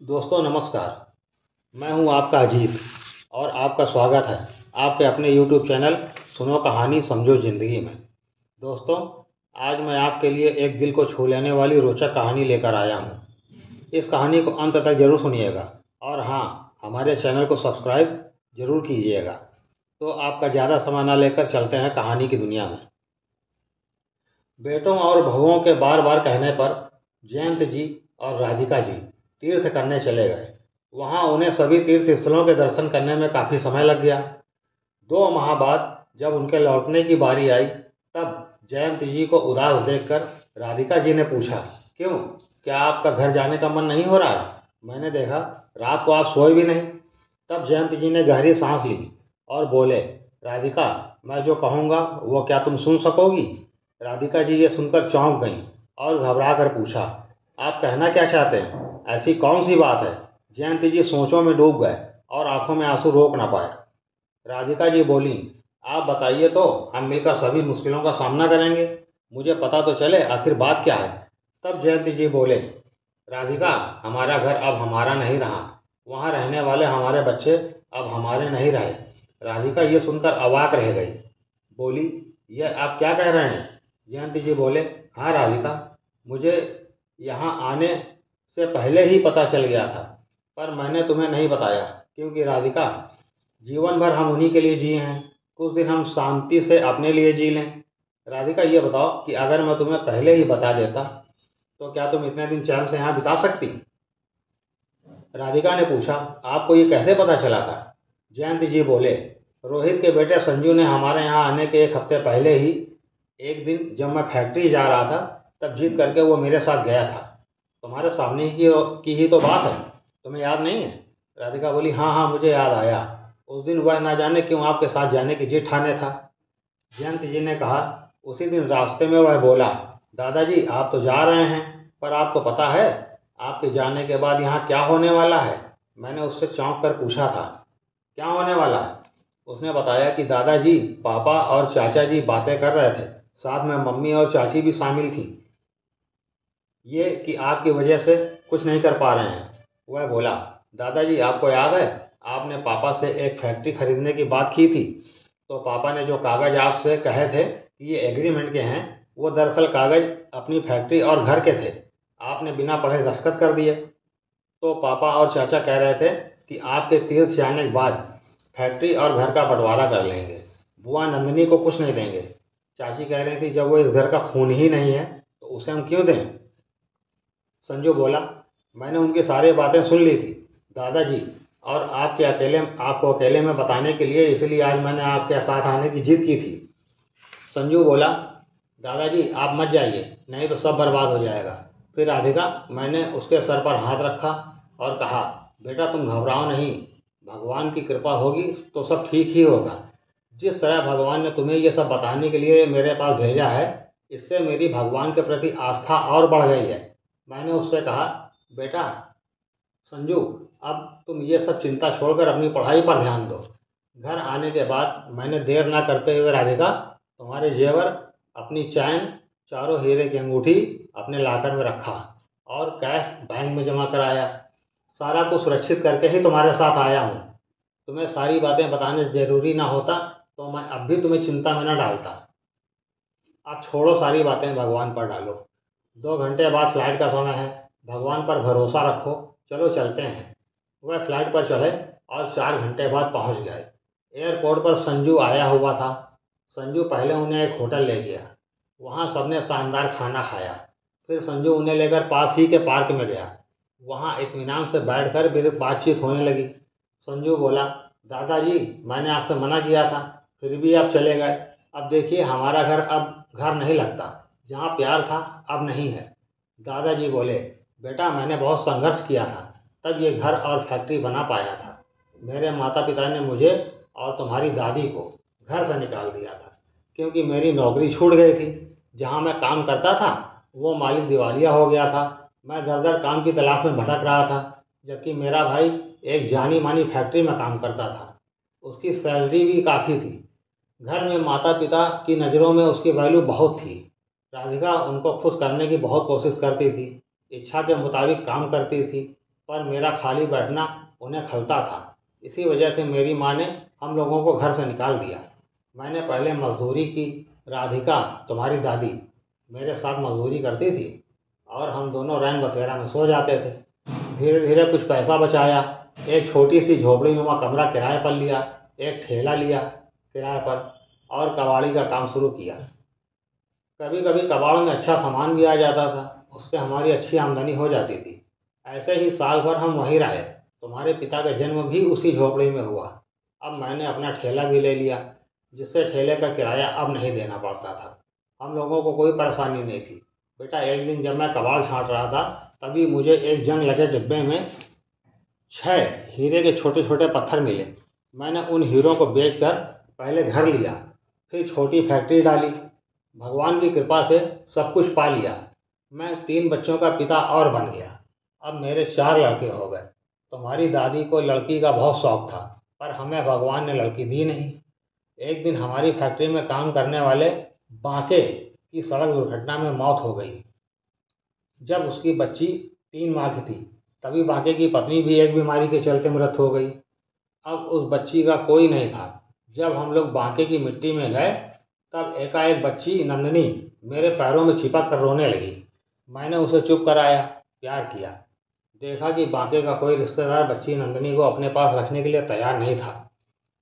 दोस्तों नमस्कार। मैं हूं आपका अजीत और आपका स्वागत है आपके अपने YouTube चैनल सुनो कहानी समझो ज़िंदगी में। दोस्तों, आज मैं आपके लिए एक दिल को छू लेने वाली रोचक कहानी लेकर आया हूं। इस कहानी को अंत तक जरूर सुनिएगा और हाँ, हमारे चैनल को सब्सक्राइब जरूर कीजिएगा। तो आपका ज़्यादा समय न लेकर चलते हैं कहानी की दुनिया में। बेटों और बहुओं के बार बार कहने पर जयंत जी और राधिका जी तीर्थ करने चले गए। वहां उन्हें सभी तीर्थ स्थलों के दर्शन करने में काफ़ी समय लग गया। 2 माह बाद जब उनके लौटने की बारी आई, तब जयंत जी को उदास देखकर राधिका जी ने पूछा, क्यों, क्या आपका घर जाने का मन नहीं हो रहा है? मैंने देखा रात को आप सोए भी नहीं। तब जयंत जी ने गहरी सांस ली और बोले, राधिका, मैं जो कहूँगा वो क्या तुम सुन सकोगी? राधिका जी ये सुनकर चौंक गईं और घबरा कर पूछा, आप कहना क्या चाहते हैं? ऐसी कौन सी बात है? जयंत जी सोचों में डूब गए और आंखों में आंसू रोक ना पाए। राधिका जी बोली, आप बताइए तो हम मिलकर सभी मुश्किलों का सामना करेंगे। मुझे पता तो चले आखिर बात क्या है। तब जयंत जी बोले, राधिका, हमारा घर अब हमारा नहीं रहा। वहाँ रहने वाले हमारे बच्चे अब हमारे नहीं रहे। राधिका ये सुनकर अवाक रह गई। बोली, ये आप क्या कह रहे हैं? जयंत जी बोले, हाँ राधिका, मुझे यहाँ आने से पहले ही पता चल गया था, पर मैंने तुम्हें नहीं बताया, क्योंकि राधिका, जीवन भर हम उन्हीं के लिए जिए हैं। कुछ दिन हम शांति से अपने लिए जी लें। राधिका, ये बताओ कि अगर मैं तुम्हें पहले ही बता देता तो क्या तुम इतने दिन चैन से यहाँ बिता सकती? राधिका ने पूछा, आपको ये कैसे पता चला था? जयंत जी बोले, रोहित के बेटे संजू ने हमारे यहाँ आने के 1 हफ्ते पहले ही एक दिन जब मैं फैक्ट्री जा रहा था, तब जिद करके वो मेरे साथ गया था। तुम्हारे सामने की ही तो बात है, तुम्हें याद नहीं है? राधिका बोली, हाँ हाँ, मुझे याद आया। उस दिन वह ना जाने क्यों आपके साथ जाने की जिद ठाने था। जयंत जी ने कहा, उसी दिन रास्ते में वह बोला, दादाजी आप तो जा रहे हैं, पर आपको पता है आपके जाने के बाद यहाँ क्या होने वाला है? मैंने उससे चौंक कर पूछा था, क्या होने वाला है? उसने बताया कि दादाजी, पापा और चाचा जी बातें कर रहे थे, साथ में मम्मी और चाची भी शामिल थी। ये कि आपकी वजह से कुछ नहीं कर पा रहे हैं। वह बोला, दादाजी आपको याद है आपने पापा से एक फैक्ट्री खरीदने की बात की थी, तो पापा ने जो कागज़ आपसे कहे थे कि ये एग्रीमेंट के हैं, वो दरअसल कागज़ अपनी फैक्ट्री और घर के थे। आपने बिना पढ़े दस्तखत कर दिए। तो पापा और चाचा कह रहे थे कि आपके तीर्थ जाने के बाद फैक्ट्री और घर का बंटवारा कर लेंगे। बुआ नंदिनी को कुछ नहीं देंगे। चाची कह रही थी, जब वो इस घर का खून ही नहीं है तो उसे हम क्यों दें? संजू बोला, मैंने उनकी सारी बातें सुन ली थी दादाजी, और आपको अकेले में बताने के लिए इसलिए आज मैंने आपके साथ आने की जिद की थी। संजू बोला, दादाजी आप मत जाइए, नहीं तो सब बर्बाद हो जाएगा। फिर राधिका, मैंने उसके सर पर हाथ रखा और कहा, बेटा तुम घबराओ नहीं, भगवान की कृपा होगी तो सब ठीक ही होगा। जिस तरह भगवान ने तुम्हें ये सब बताने के लिए मेरे पास भेजा है, इससे मेरी भगवान के प्रति आस्था और बढ़ गई है। मैंने उससे कहा, बेटा संजू, अब तुम ये सब चिंता छोड़कर अपनी पढ़ाई पर ध्यान दो। घर आने के बाद मैंने देर ना करते हुए राधिका, तुम्हारे जेवर, अपनी चैन, चारों हीरे की अंगूठी अपने लॉकर में रखा और कैश बैंक में जमा कराया। सारा कुछ सुरक्षित करके ही तुम्हारे साथ आया हूँ। तुम्हें सारी बातें बताने जरूरी ना होता तो मैं अब भी तुम्हें चिंता में न डालता। आप छोड़ो सारी बातें, भगवान पर डालो। 2 घंटे बाद फ्लाइट का समय है, भगवान पर भरोसा रखो। चलो चलते हैं। वह फ्लाइट पर चढ़े और 4 घंटे बाद पहुंच गए। एयरपोर्ट पर संजू आया हुआ था। संजू पहले उन्हें एक होटल ले गया। वहां सबने शानदार खाना खाया। फिर संजू उन्हें लेकर पास ही के पार्क में गया। वहां इत्मीनान से बैठकर फिर बातचीत होने लगी। संजू बोला, दादाजी मैंने आपसे मना किया था, फिर भी आप चले गए। अब देखिए हमारा घर अब घर नहीं लगता, जहाँ प्यार था अब नहीं है। दादाजी बोले, बेटा मैंने बहुत संघर्ष किया था, तब ये घर और फैक्ट्री बना पाया था। मेरे माता पिता ने मुझे और तुम्हारी दादी को घर से निकाल दिया था, क्योंकि मेरी नौकरी छूट गई थी। जहाँ मैं काम करता था वो मालिक दिवालिया हो गया था। मैं दर दर काम की तलाश में भटक रहा था, जबकि मेरा भाई एक जानी मानी फैक्ट्री में काम करता था। उसकी सैलरी भी काफ़ी थी। घर में माता पिता की नज़रों में उसकी वैल्यू बहुत थी। राधिका उनको खुश करने की बहुत कोशिश करती थी, इच्छा के मुताबिक काम करती थी। पर मेरा खाली बैठना उन्हें खलता था। इसी वजह से मेरी माँ ने हम लोगों को घर से निकाल दिया। मैंने पहले मजदूरी की। राधिका, तुम्हारी दादी, मेरे साथ मजदूरी करती थी और हम दोनों रैन बसेरा में सो जाते थे। धीरे धीरे कुछ पैसा बचाया, एक छोटी सी झोपड़ी नुमा कमरा किराए पर लिया, एक ठेला लिया किराए पर और कबाड़ी का काम शुरू किया। कभी कभी कबाड़ में अच्छा सामान भी आ जाता था, उससे हमारी अच्छी आमदनी हो जाती थी। ऐसे ही साल भर हम वहीं रहे। तुम्हारे पिता का जन्म भी उसी झोपड़ी में हुआ। अब मैंने अपना ठेला भी ले लिया, जिससे ठेले का किराया अब नहीं देना पड़ता था। हम लोगों को कोई परेशानी नहीं थी। बेटा, एक दिन जब मैं कबाड़ छांट रहा था, तभी मुझे एक जंग लगे डिब्बे में 6 हीरे के छोटे छोटे पत्थर मिले। मैंने उन हीरों को बेचकर पहले घर लिया, फिर छोटी फैक्ट्री डाली। भगवान की कृपा से सब कुछ पा लिया। मैं 3 बच्चों का पिता और बन गया। अब मेरे 4 लड़के हो गए। तुम्हारी दादी को लड़की का बहुत शौक था, पर हमें भगवान ने लड़की दी नहीं। एक दिन हमारी फैक्ट्री में काम करने वाले बांके की सड़क दुर्घटना में मौत हो गई। जब उसकी बच्ची 3 माह की थी, तभी बांके की पत्नी भी एक बीमारी के चलते मृत हो गई। अब उस बच्ची का कोई नहीं था। जब हम लोग बांके की मिट्टी में गए, तब एकाएक बच्ची नंदनी मेरे पैरों में चिपक कर रोने लगी। मैंने उसे चुप कराया, प्यार किया। देखा कि बांके का कोई रिश्तेदार बच्ची नंदनी को अपने पास रखने के लिए तैयार नहीं था।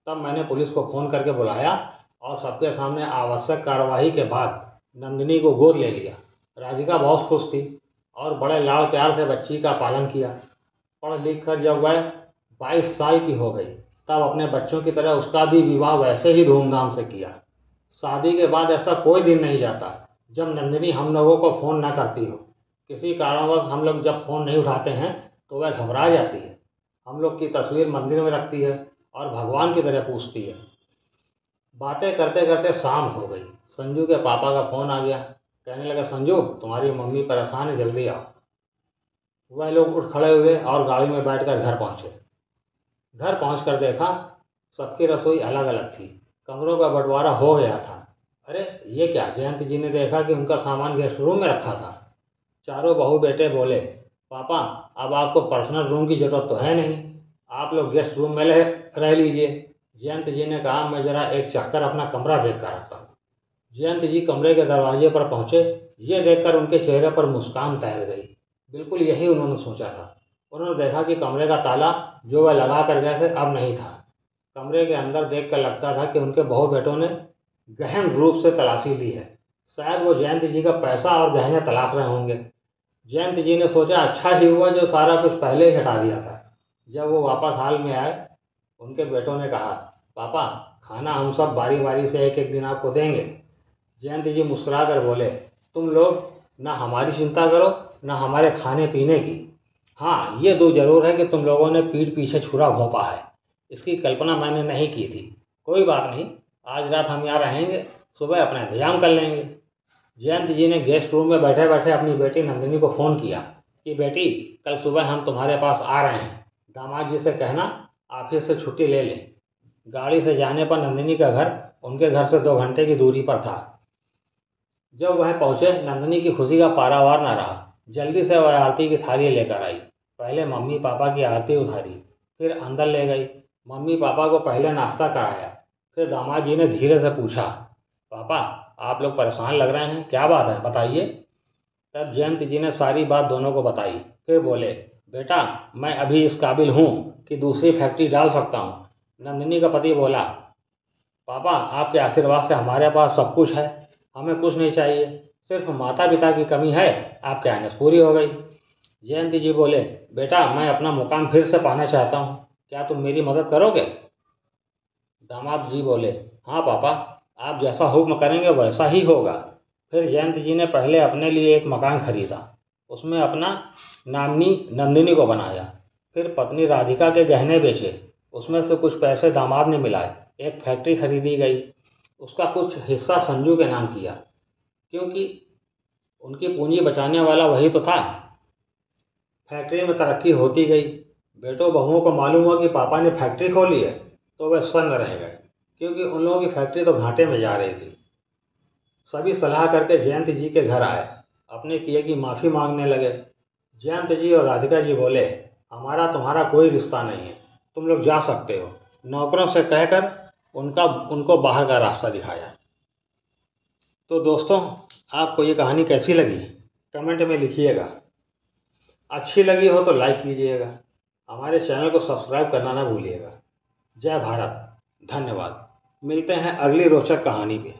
तब मैंने पुलिस को फ़ोन करके बुलाया और सबके सामने आवश्यक कार्रवाई के बाद नंदनी को गोद ले लिया। राधिका बहुत खुश थी और बड़े लाड़ प्यार से बच्ची का पालन किया। पढ़ लिख कर जब वह 22 साल की हो गई, तब अपने बच्चों की तरह उसका भी विवाह वैसे ही धूमधाम से किया। शादी के बाद ऐसा कोई दिन नहीं जाता जब नंदिनी हम लोगों को फ़ोन न करती हो। किसी कारणवश हम लोग जब फ़ोन नहीं उठाते हैं तो वह घबरा जाती है। हम लोग की तस्वीर मंदिर में रखती है और भगवान की तरह पूछती है। बातें करते करते शाम हो गई। संजू के पापा का फ़ोन आ गया। कहने लगा, संजू, तुम्हारी मम्मी परेशान है, जल्दी आओ। वह लोग उठ खड़े हुए और गाड़ी में बैठकर घर पहुंचे। घर पहुंचकर देखा सबकी रसोई अलग अलग थी। कमरों का बंटवारा हो गया था। अरे ये क्या? जयंत जी ने देखा कि उनका सामान गेस्ट रूम में रखा था। चारों बहू बेटे बोले, पापा, अब आपको पर्सनल रूम की ज़रूरत तो है नहीं, आप लोग गेस्ट रूम में रह लीजिए। जयंत जी ने कहा, मैं ज़रा एक चक्कर अपना कमरा देख कर आता हूँ। जयंत जी कमरे के दरवाजे पर पहुंचे। ये देखकर उनके चेहरे पर मुस्कान तैर गई। बिल्कुल यही उन्होंने सोचा था। उन्होंने देखा कि कमरे का ताला जो वह लगा कर गए थे अब नहीं था। कमरे के अंदर देखकर लगता था कि उनके बहू बेटों ने गहन रूप से तलाशी ली है। शायद वो जयंत जी का पैसा और गहने तलाश रहे होंगे। जयंत जी ने सोचा, अच्छा ही हुआ जो सारा कुछ पहले ही हटा दिया था। जब वो वापस हाल में आए, उनके बेटों ने कहा, पापा, खाना हम सब बारी बारी से एक एक दिन आपको देंगे। जयंत जी मुस्कुरा कर बोले, तुम लोग ना हमारी चिंता करो ना हमारे खाने पीने की। हाँ, ये दो जरूर है कि तुम लोगों ने पीठ पीछे छुरा घोंपा है। इसकी कल्पना मैंने नहीं की थी। कोई बात नहीं, आज रात हम यहाँ रहेंगे, सुबह अपना इंतजाम कर लेंगे। जयंत जी ने गेस्ट रूम में बैठे बैठे अपनी बेटी नंदिनी को फ़ोन किया कि बेटी, कल सुबह हम तुम्हारे पास आ रहे हैं। दामाद जी से कहना ऑफिस से छुट्टी ले लें। गाड़ी से जाने पर नंदिनी का घर उनके घर से 2 घंटे की दूरी पर था। जब वह पहुंचे, नंदिनी की खुशी का पारावार न रहा। जल्दी से वह आरती की थाली लेकर आई। पहले मम्मी पापा की आरती उतारी, फिर अंदर ले गई। मम्मी पापा को पहले नाश्ता कराया। फिर दामाद जी ने धीरे से पूछा, पापा, आप लोग परेशान लग रहे हैं, क्या बात है, बताइए। तब जयंत जी ने सारी बात दोनों को बताई। फिर बोले, बेटा, मैं अभी इस काबिल हूँ कि दूसरी फैक्ट्री डाल सकता हूँ। नंदिनी का पति बोला, पापा, आपके आशीर्वाद से हमारे पास सब कुछ है, हमें कुछ नहीं चाहिए, सिर्फ माता पिता की कमी है, आपके आने से पूरी हो गई। जयंत जी बोले, बेटा, मैं अपना मुकाम फिर से पाना चाहता हूँ, क्या तुम मेरी मदद करोगे? दामाद जी बोले, हाँ पापा, आप जैसा हुक्म करेंगे वैसा ही होगा। फिर जयंत जी ने पहले अपने लिए एक मकान खरीदा, उसमें अपना नामनी नंदिनी को बनाया। फिर पत्नी राधिका के गहने बेचे, उसमें से कुछ पैसे दामाद ने मिलाए। एक फैक्ट्री खरीदी गई, उसका कुछ हिस्सा संजू के नाम किया, क्योंकि उनकी पूंजी बचाने वाला वही तो था। फैक्ट्री में तरक्की होती गई। बेटों बहुओं को मालूम हुआ कि पापा ने फैक्ट्री खोली है, तो वे सन्न रह गए, क्योंकि उन लोगों की फैक्ट्री तो घाटे में जा रही थी। सभी सलाह करके जयंत जी के घर आए, अपने किए की माफ़ी मांगने लगे। जयंत जी और राधिका जी बोले, हमारा तुम्हारा कोई रिश्ता नहीं है, तुम लोग जा सकते हो। नौकरों से कहकर उनको बाहर का रास्ता दिखाया। तो दोस्तों, आपको ये कहानी कैसी लगी कमेंट में लिखिएगा। अच्छी लगी हो तो लाइक कीजिएगा। हमारे चैनल को सब्सक्राइब करना ना भूलिएगा। जय भारत। धन्यवाद। मिलते हैं अगली रोचक कहानी पे।